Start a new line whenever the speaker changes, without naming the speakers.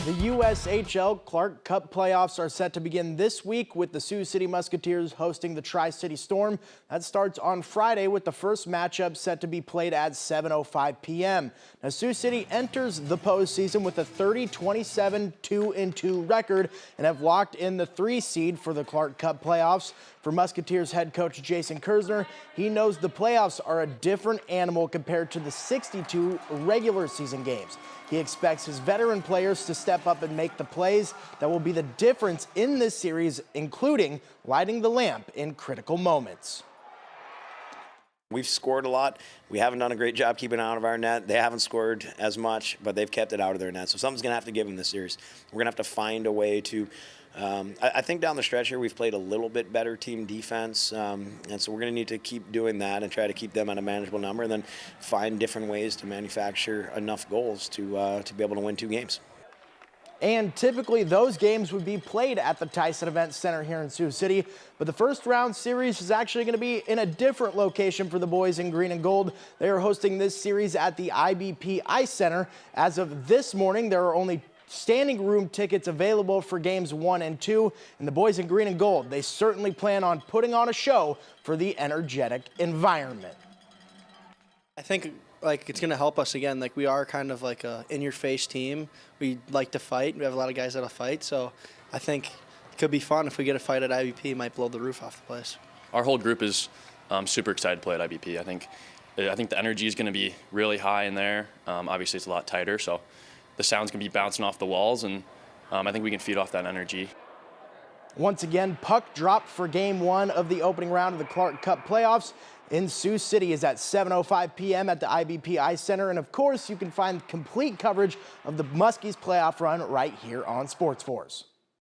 The USHL Clark Cup playoffs are set to begin this week with the Sioux City Musketeers hosting the Tri-City Storm. That starts on Friday with the first matchup set to be played at 7:05 p.m. Now, Sioux City enters the postseason with a 30-27 2-2 record and have locked in the 3 seed for the Clark Cup playoffs. For Musketeers head coach Jason Kersner, he knows the playoffs are a different animal compared to the 62 regular season games. He expects his veteran players to step up and make the plays that will be the difference in this series, including lighting the lamp in critical moments.
We've scored a lot. We haven't done a great job keeping it out of our net. They haven't scored as much, but they've kept it out of their net. So something's going to have to give in this series. We're going to have to find a way to I think down the stretch here we've played a little bit better team defense, and so we're going to need to keep doing that and try to keep them at a manageable number, and then find different ways to manufacture enough goals to be able to win 2 games.
And typically those games would be played at the Tyson Event Center here in Sioux City. But the first round series is actually going to be in a different location for the boys in green and gold. They are hosting this series at the IBP Ice Center. As of this morning, there are only standing room tickets available for games 1 and 2. And the boys in green and gold, they certainly plan on putting on a show for the energetic environment.
I think it's going to help us again. We are kind of like a in-your-face team. We like to fight. We have a lot of guys that'll fight. So I think it could be fun if we get a fight at IBP. It might blow the roof off the place.
Our whole group is super excited to play at IBP. I think the energy is going to be really high in there. Obviously, it's a lot tighter, so the sound's going to be bouncing off the walls, and I think we can feed off that energy.
Once again, puck drop for Game 1 of the opening round of the Clark Cup playoffs in Sioux City is at 7:05 p.m. at the IBP Ice Center. And of course, you can find complete coverage of the Muskies playoff run right here on Sports Force.